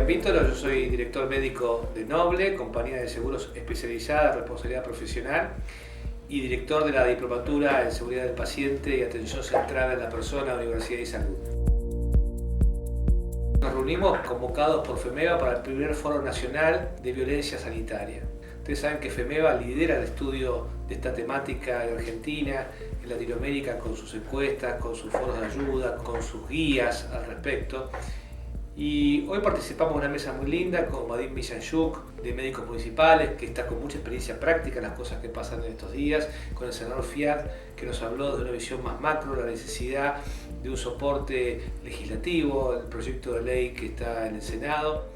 capítulo. Yo soy director médico de Noble, compañía de seguros especializada en responsabilidad profesional, y director de la diplomatura en seguridad del paciente y atención centrada en la persona, Universidad y Salud. Nos reunimos convocados por FEMEVA para el primer Foro Nacional de Violencia Sanitaria. Ustedes saben que FEMEVA lidera el estudio de esta temática en Argentina, en Latinoamérica, con sus encuestas, con sus foros de ayuda, con sus guías al respecto. Y hoy participamos en una mesa muy linda con Vadim Michanchuk, de Médicos Municipales, que está con mucha experiencia práctica en las cosas que pasan en estos días, con el senador Fiat, que nos habló de una visión más macro, la necesidad de un soporte legislativo, el proyecto de ley que está en el Senado.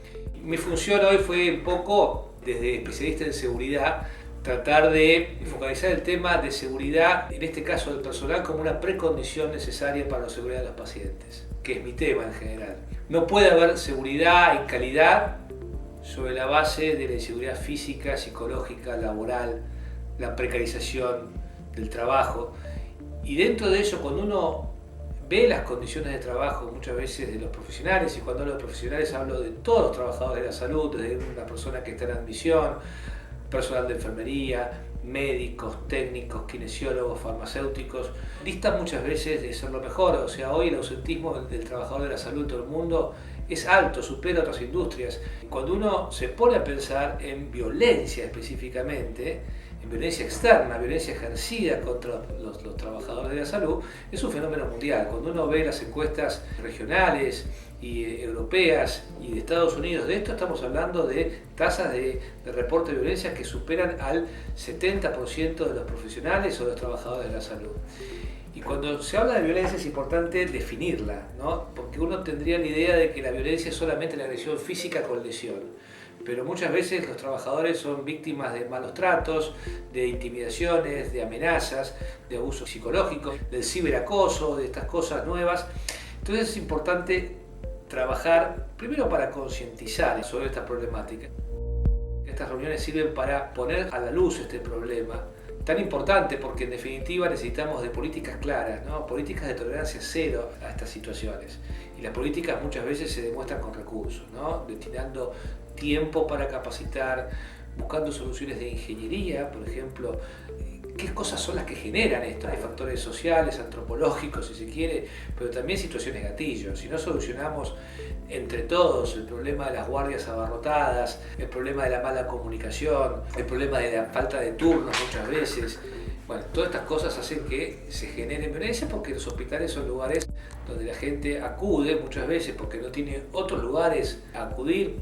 Mi función hoy fue un poco, desde especialista en seguridad, tratar de focalizar el tema de seguridad, en este caso del personal, como una precondición necesaria para la seguridad de los pacientes, que es mi tema en general. No puede haber seguridad y calidad sobre la base de la inseguridad física, psicológica, laboral, la precarización del trabajo. Y dentro de eso, cuando uno ve las condiciones de trabajo muchas veces de los profesionales, y cuando hablo de profesionales hablo de todos los trabajadores de la salud, desde una persona que está en admisión, personal de enfermería, médicos, técnicos, kinesiólogos, farmacéuticos, distan muchas veces de ser lo mejor. O sea, hoy el ausentismo del trabajador de la salud en todo el mundo es alto, supera otras industrias. Cuando uno se pone a pensar en violencia específicamente, en violencia externa, violencia ejercida contra los trabajadores de la salud, es un fenómeno mundial. Cuando uno ve las encuestas regionales y europeas y de Estados Unidos, de esto estamos hablando de tasas de reporte de violencia que superan al 70% de los profesionales o de los trabajadores de la salud. Y cuando se habla de violencia es importante definirla, ¿no? Porque uno tendría la idea de que la violencia es solamente la agresión física con lesión. Pero muchas veces los trabajadores son víctimas de malos tratos, de intimidaciones, de amenazas, de abuso psicológico, del ciberacoso, de estas cosas nuevas. Entonces es importante trabajar primero para concientizar sobre esta problemática. Estas reuniones sirven para poner a la luz este problema tan importante, porque en definitiva necesitamos de políticas claras, ¿no? Políticas de tolerancia cero a estas situaciones. Y las políticas muchas veces se demuestran con recursos, ¿no? Destinando tiempo para capacitar, buscando soluciones de ingeniería, por ejemplo. ¿Qué cosas son las que generan esto? Hay factores sociales, antropológicos, si se quiere, pero también situaciones gatillo. Si no solucionamos entre todos el problema de las guardias abarrotadas, el problema de la mala comunicación, el problema de la falta de turnos muchas veces, bueno, todas estas cosas hacen que se genere violencia, porque los hospitales son lugares donde la gente acude muchas veces porque no tiene otros lugares a acudir,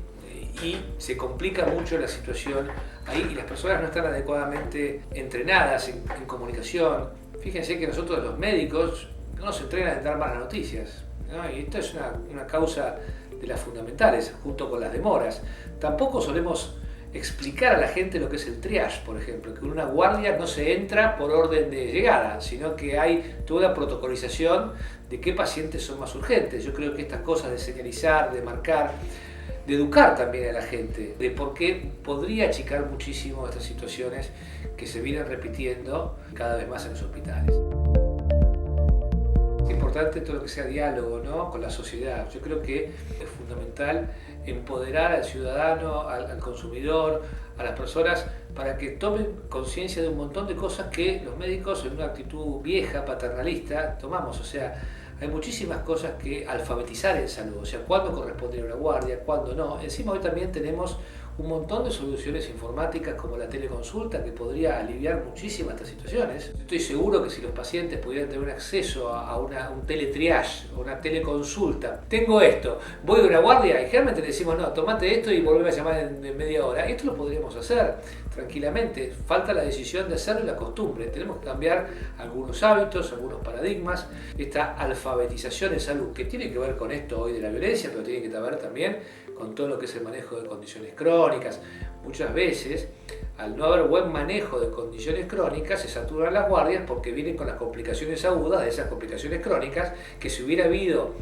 y se complica mucho la situación ahí, y las personas no están adecuadamente entrenadas en comunicación. Fíjense que nosotros los médicos no nos entrenan en dar malas noticias, ¿no? Y esto es una causa de las fundamentales, junto con las demoras. Tampoco solemos explicar a la gente lo que es el triage, por ejemplo, que en una guardia no se entra por orden de llegada, sino que hay toda una protocolización de qué pacientes son más urgentes. Yo creo que estas cosas de señalizar, de marcar, de educar también a la gente, de por qué podría achicar muchísimo estas situaciones que se vienen repitiendo cada vez más en los hospitales. Es importante todo lo que sea diálogo, ¿no?, con la sociedad. Yo creo que es fundamental empoderar al ciudadano, al consumidor, a las personas, para que tomen conciencia de un montón de cosas que los médicos, en una actitud vieja, paternalista, tomamos. O sea, hay muchísimas cosas que alfabetizar en salud, o sea, cuándo corresponde ir a una guardia, cuándo no. Encima hoy también tenemos un montón de soluciones informáticas como la teleconsulta, que podría aliviar muchísimas estas situaciones. Estoy seguro que si los pacientes pudieran tener un acceso a un teletriage, o una teleconsulta, tengo esto, voy a una guardia, y generalmente le decimos, no, tomate esto y volveme a llamar en media hora. Esto lo podríamos hacer tranquilamente. Falta la decisión de hacerlo y la costumbre. Tenemos que cambiar algunos hábitos, algunos paradigmas. Esta alfabetización en salud, que tiene que ver con esto hoy de la violencia, pero tiene que ver también con todo lo que es el manejo de condiciones crónicas. Muchas veces, al no haber buen manejo de condiciones crónicas, se saturan las guardias porque vienen con las complicaciones agudas de esas complicaciones crónicas, que si hubiera habido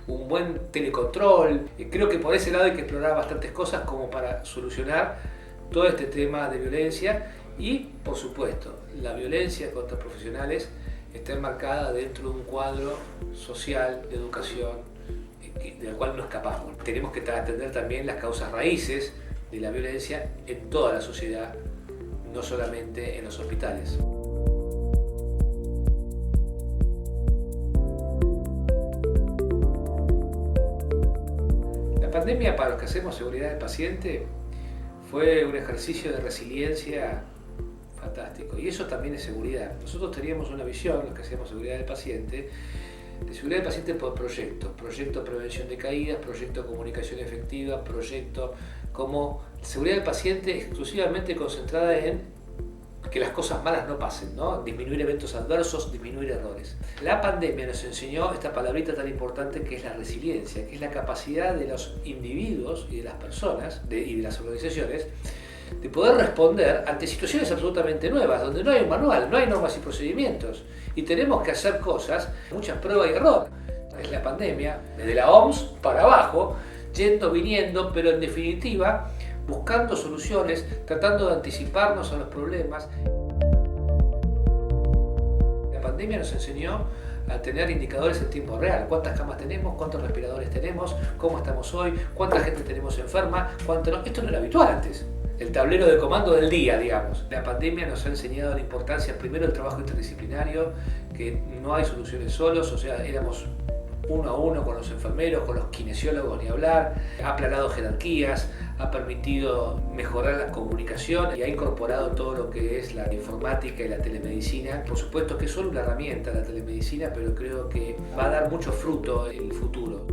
un buen telecontrol, creo que por ese lado hay que explorar bastantes cosas como para solucionar todo este tema de violencia. Y, por supuesto, la violencia contra profesionales está enmarcada dentro de un cuadro social de educación de la cual no escapamos. Tenemos que atender también las causas raíces de la violencia en toda la sociedad, no solamente en los hospitales. La pandemia, para los que hacemos seguridad del paciente, fue un ejercicio de resiliencia fantástico, y eso también es seguridad. Nosotros teníamos una visión, los que hacemos seguridad del paciente, de seguridad del paciente por proyectos, proyecto de prevención de caídas, proyecto de comunicación efectiva, proyecto como seguridad del paciente exclusivamente concentrada en que las cosas malas no pasen, ¿no? Disminuir eventos adversos, disminuir errores. La pandemia nos enseñó esta palabrita tan importante que es la resiliencia, que es la capacidad de los individuos y de las personas y de las organizaciones de poder responder ante situaciones absolutamente nuevas, donde no hay un manual, no hay normas y procedimientos, y tenemos que hacer cosas, muchas pruebas y error. Es la pandemia, desde la OMS para abajo, yendo, viniendo, pero en definitiva, buscando soluciones, tratando de anticiparnos a los problemas. La pandemia nos enseñó a tener indicadores en tiempo real. ¿Cuántas camas tenemos? ¿Cuántos respiradores tenemos? ¿Cómo estamos hoy? ¿Cuánta gente tenemos enferma? ¿Cuánto no? Esto no era habitual antes. El tablero de comando del día, digamos. La pandemia nos ha enseñado la importancia, primero, del trabajo interdisciplinario, que no hay soluciones solos, o sea, éramos uno a uno con los enfermeros, con los kinesiólogos, ni hablar, ha aplanado jerarquías, ha permitido mejorar la comunicación y ha incorporado todo lo que es la informática y la telemedicina. Por supuesto que es solo una herramienta la telemedicina, pero creo que va a dar mucho fruto en el futuro.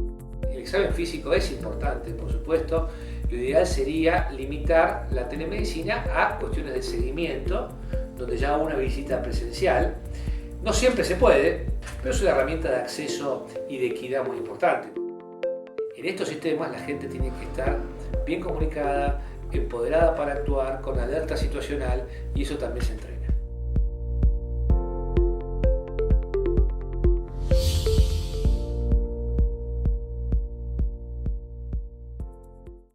El examen físico es importante, por supuesto. Lo ideal sería limitar la telemedicina a cuestiones de seguimiento, donde ya una visita presencial. No siempre se puede, pero es una herramienta de acceso y de equidad muy importante. En estos sistemas la gente tiene que estar bien comunicada, empoderada para actuar, con alerta situacional, y eso también se entrena.